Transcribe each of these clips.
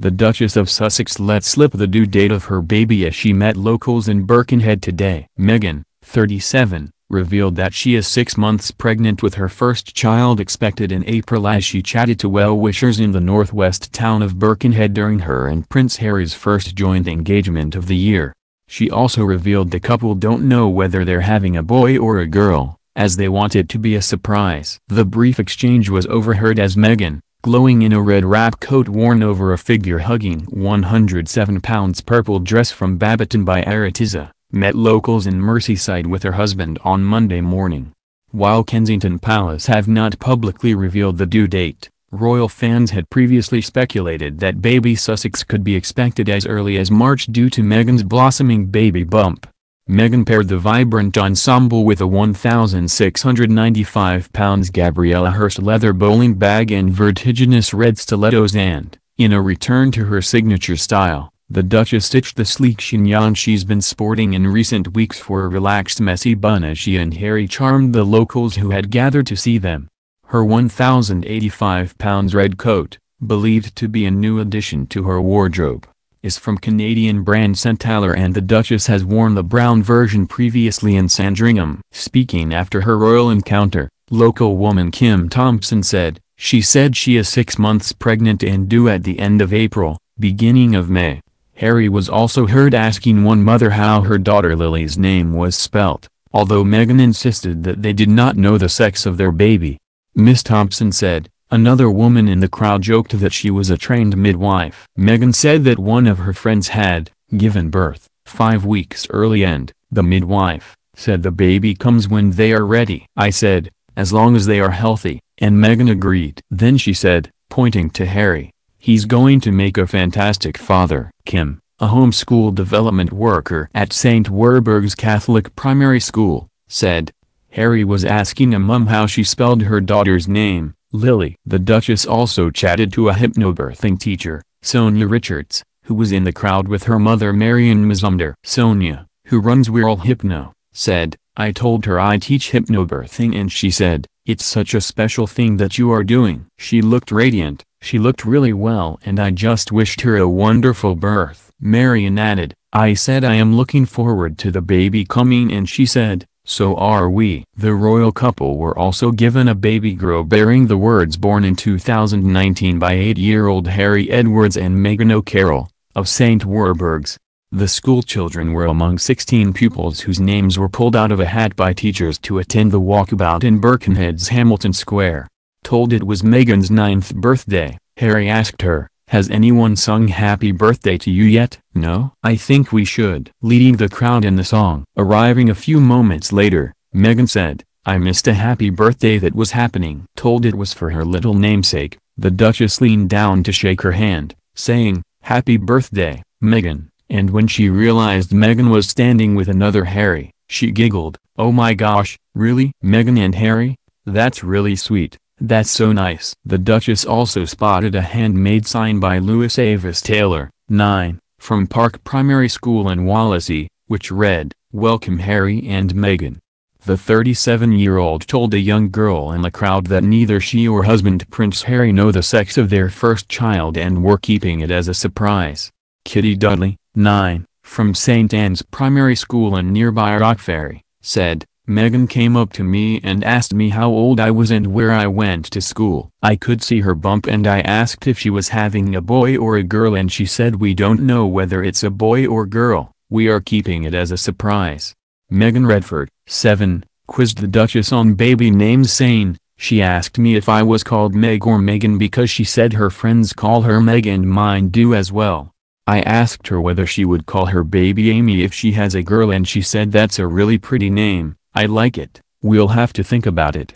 The Duchess of Sussex let slip the due date of her baby as she met locals in Birkenhead today. Meghan, 37, revealed that she is 6 months pregnant with her first child expected in April as she chatted to well-wishers in the northwest town of Birkenhead during her and Prince Harry's first joint engagement of the year. She also revealed the couple don't know whether they're having a boy or a girl, as they want it to be a surprise. The brief exchange was overheard as Meghan, glowing in a red wrap coat worn over a figure-hugging 107-pounds purple dress from Babaton by Aretiza, met locals in Merseyside with her husband on Monday morning. While Kensington Palace have not publicly revealed the due date, royal fans had previously speculated that baby Sussex could be expected as early as March due to Meghan's blossoming baby bump. Meghan paired the vibrant ensemble with a 1,695-pounds Gabriella Hearst leather bowling bag and vertiginous red stilettos and, in a return to her signature style, the Duchess stitched the sleek chignon she's been sporting in recent weeks for a relaxed messy bun as she and Harry charmed the locals who had gathered to see them. Her 1,085-pounds red coat, believed to be a new addition to her wardrobe, is from Canadian brand Centaur, and the Duchess has worn the brown version previously in Sandringham. Speaking after her royal encounter, local woman Kim Thompson said, "She said she is 6 months pregnant and due at the end of April, beginning of May." Harry was also heard asking one mother how her daughter Lily's name was spelt, although Meghan insisted that they did not know the sex of their baby. Miss Thompson said, another woman in the crowd joked that she was a trained midwife. Meghan said that one of her friends had given birth 5 weeks early and, the midwife, said the baby comes when they are ready. I said, as long as they are healthy, and Meghan agreed. Then she said, pointing to Harry, he's going to make a fantastic father. Kim, a homeschool development worker at St. Werburgh's Catholic Primary School, said, Harry was asking a mum how she spelled her daughter's name, Lily. The Duchess also chatted to a hypnobirthing teacher, Sonya Richards, who was in the crowd with her mother Marion Mazumder. Sonya, who runs Whirl Hypno, said, I told her I teach hypnobirthing and she said, it's such a special thing that you are doing. She looked radiant, she looked really well, and I just wished her a wonderful birth. Marion added, I said I am looking forward to the baby coming and she said, so are we. The royal couple were also given a baby girl bearing the words born in 2019 by 8-year-old Harry Edwards and Meghan O'Carroll, of St. Werburgh's. The schoolchildren were among 16 pupils whose names were pulled out of a hat by teachers to attend the walkabout in Birkenhead's Hamilton Square. Told it was Meghan's 9th birthday, Harry asked her, has anyone sung happy birthday to you yet? No? I think we should. Leading the crowd in the song. Arriving a few moments later, Meghan said, I missed a happy birthday that was happening. Told it was for her little namesake, the Duchess leaned down to shake her hand, saying, happy birthday, Meghan, and when she realized Meghan was standing with another Harry, she giggled, oh my gosh, really? Meghan and Harry? That's really sweet. That's so nice. The Duchess also spotted a handmade sign by Louis Avis Taylor, 9, from Park Primary School in Wallasey, which read, Welcome Harry and Meghan. The 37-year-old told a young girl in the crowd that neither she or husband Prince Harry know the sex of their first child and were keeping it as a surprise. Kitty Dudley, 9, from St. Anne's Primary School in nearby Rockferry, said, Meghan came up to me and asked me how old I was and where I went to school. I could see her bump and I asked if she was having a boy or a girl and she said we don't know whether it's a boy or girl, we are keeping it as a surprise. Megan Redford, 7, quizzed the Duchess on baby names saying, she asked me if I was called Meg or Meghan because she said her friends call her Meg and mine do as well. I asked her whether she would call her baby Amy if she has a girl and she said that's a really pretty name. I like it, we'll have to think about it.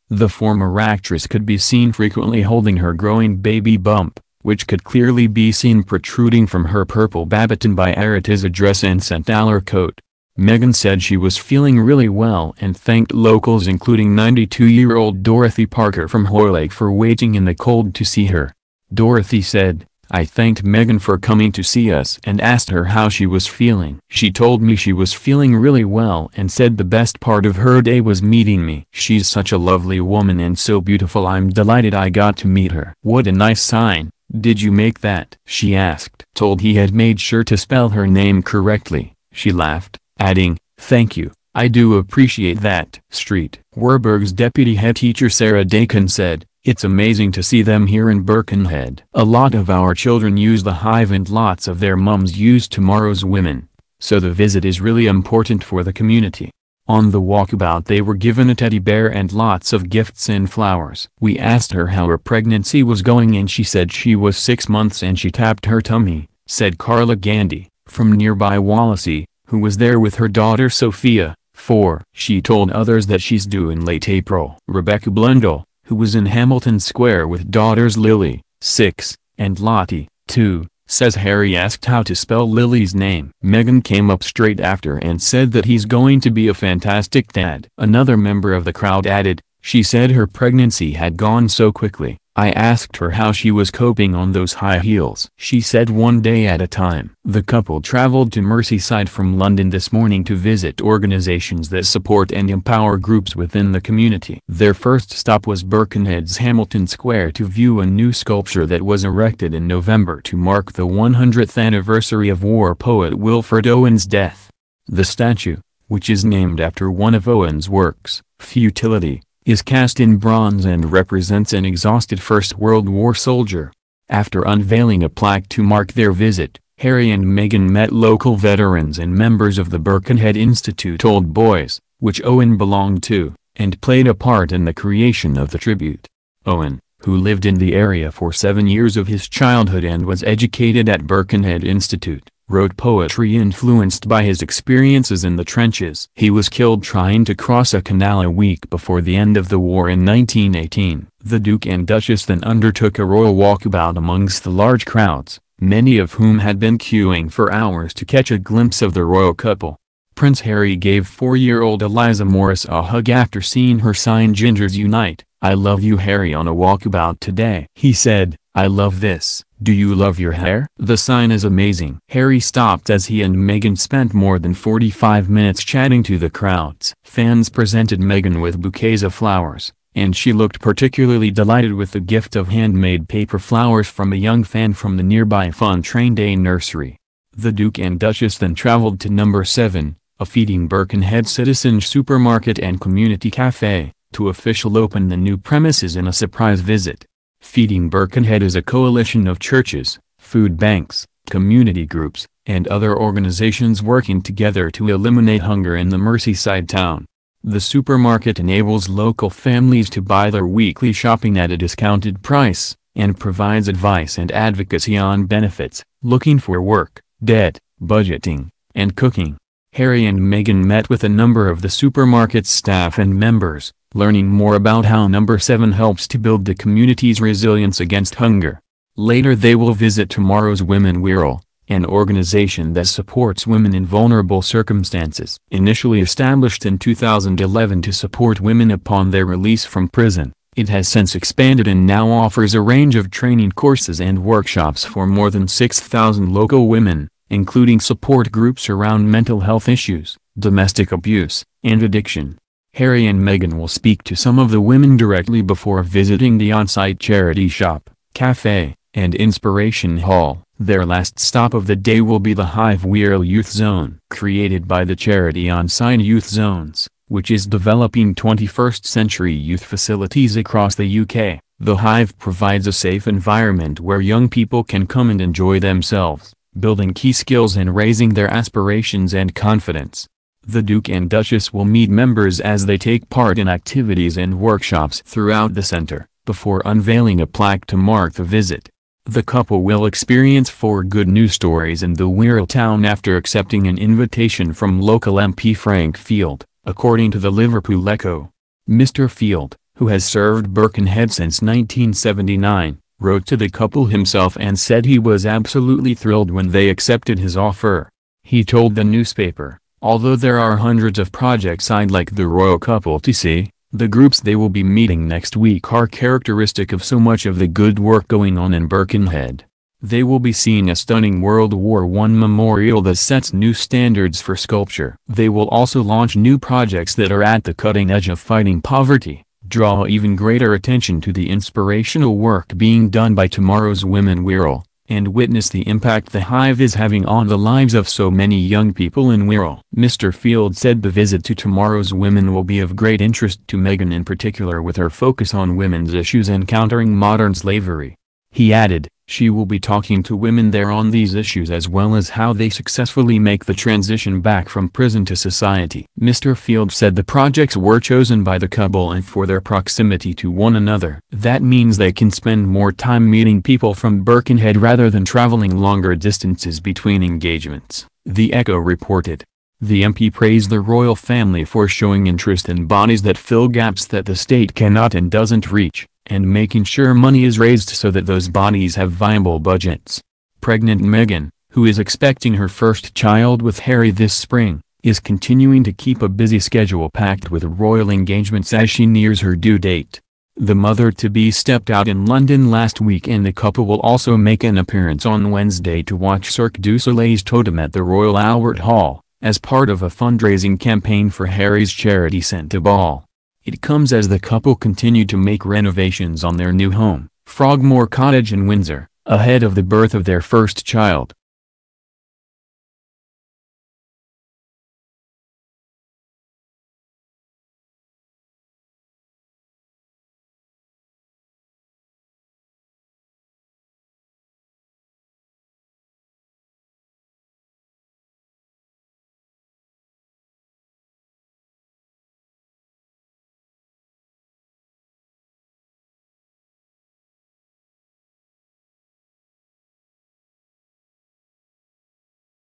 The former actress could be seen frequently holding her growing baby bump, which could clearly be seen protruding from her purple Babaton by Aretiza dress and Centaur coat. Meghan said she was feeling really well and thanked locals including 92-year-old Dorothy Parker from Hoylake for waiting in the cold to see her. Dorothy said, I thanked Meghan for coming to see us and asked her how she was feeling. She told me she was feeling really well and said the best part of her day was meeting me. She's such a lovely woman and so beautiful. I'm delighted I got to meet her. What a nice sign, "Did you make that?" she asked. Told he had made sure to spell her name correctly, she laughed, adding, "Thank you, I do appreciate that." Street. Warburg's deputy head teacher Sarah Dakin said, "It's amazing to see them here in Birkenhead. A lot of our children use the Hive and lots of their mums use Tomorrow's Women, so the visit is really important for the community." On the walkabout they were given a teddy bear and lots of gifts and flowers. We asked her how her pregnancy was going and she said she was 6 months and she tapped her tummy, said Carla Gandy, from nearby Wallasey, who was there with her daughter Sophia, 4. She told others that she's due in late April. Rebecca Blundell, who was in Hamilton Square with daughters Lily, 6, and Lottie, 2, says Harry asked how to spell Lily's name. Meghan came up straight after and said that he's going to be a fantastic dad. Another member of the crowd added, "She said her pregnancy had gone so quickly. I asked her how she was coping on those high heels. She said one day at a time." The couple traveled to Merseyside from London this morning to visit organizations that support and empower groups within the community. Their first stop was Birkenhead's Hamilton Square to view a new sculpture that was erected in November to mark the 100th anniversary of war poet Wilfred Owen's death. The statue, which is named after one of Owen's works, Futility, is cast in bronze and represents an exhausted First World War soldier. After unveiling a plaque to mark their visit, Harry and Meghan met local veterans and members of the Birkenhead Institute Old Boys, which Owen belonged to, and played a part in the creation of the tribute. Owen, who lived in the area for 7 years of his childhood and was educated at Birkenhead Institute, wrote poetry influenced by his experiences in the trenches. He was killed trying to cross a canal a week before the end of the war in 1918. The Duke and Duchess then undertook a royal walkabout amongst the large crowds, many of whom had been queuing for hours to catch a glimpse of the royal couple. Prince Harry gave 4-year-old Eliza Morris a hug after seeing her sign "Gingers Unite, I love you Harry" on a walkabout today. He said, "I love this. Do you love your hair? The sign is amazing." Harry stopped as he and Meghan spent more than 45 minutes chatting to the crowds. Fans presented Meghan with bouquets of flowers, and she looked particularly delighted with the gift of handmade paper flowers from a young fan from the nearby Fun Train Day nursery. The Duke and Duchess then traveled to number 7, a feeding Birkenhead citizen supermarket and community cafe, to officially open the new premises in a surprise visit. Feeding Birkenhead is a coalition of churches, food banks, community groups, and other organizations working together to eliminate hunger in the Merseyside town. The supermarket enables local families to buy their weekly shopping at a discounted price, and provides advice and advocacy on benefits, looking for work, debt, budgeting, and cooking. Harry and Meghan met with a number of the supermarket's staff and members, learning more about how number 7 helps to build the community's resilience against hunger. Later they will visit Tomorrow's Women Wirral, an organization that supports women in vulnerable circumstances. Initially established in 2011 to support women upon their release from prison, it has since expanded and now offers a range of training courses and workshops for more than 6,000 local women, including support groups around mental health issues, domestic abuse, and addiction. Harry and Meghan will speak to some of the women directly before visiting the on-site charity shop, cafe, and inspiration hall. Their last stop of the day will be the Hive Wirral Youth Zone. Created by the charity On-Site Youth Zones, which is developing 21st-century youth facilities across the UK, the Hive provides a safe environment where young people can come and enjoy themselves, building key skills and raising their aspirations and confidence. The Duke and Duchess will meet members as they take part in activities and workshops throughout the centre, before unveiling a plaque to mark the visit. The couple will experience 4 good news stories in the Wirral town after accepting an invitation from local MP Frank Field, according to the Liverpool Echo. Mr. Field, who has served Birkenhead since 1979, wrote to the couple himself and said he was absolutely thrilled when they accepted his offer. He told the newspaper, "Although there are hundreds of projects I'd like the royal couple to see, the groups they will be meeting next week are characteristic of so much of the good work going on in Birkenhead. They will be seeing a stunning World War I memorial that sets new standards for sculpture. They will also launch new projects that are at the cutting edge of fighting poverty, draw even greater attention to the inspirational work being done by tomorrow's women Wirral, and witness the impact the Hive is having on the lives of so many young people in Wirral. Mr. Field said the visit to tomorrow's women will be of great interest to Meghan, in particular with her focus on women's issues and countering modern slavery. He added, she will be talking to women there on these issues as well as how they successfully make the transition back from prison to society. Mr. Field said the projects were chosen by the couple and for their proximity to one another. That means they can spend more time meeting people from Birkenhead rather than traveling longer distances between engagements, The Echo reported. The MP praised the royal family for showing interest in bodies that fill gaps that the state cannot and doesn't reach, and making sure money is raised so that those bodies have viable budgets. Pregnant Meghan, who is expecting her first child with Harry this spring, is continuing to keep a busy schedule packed with royal engagements as she nears her due date. The mother-to-be stepped out in London last week, and the couple will also make an appearance on Wednesday to watch Cirque du Soleil's Totem at the Royal Albert Hall, as part of a fundraising campaign for Harry's charity Santa Ball. It comes as the couple continue to make renovations on their new home, Frogmore Cottage in Windsor, ahead of the birth of their first child.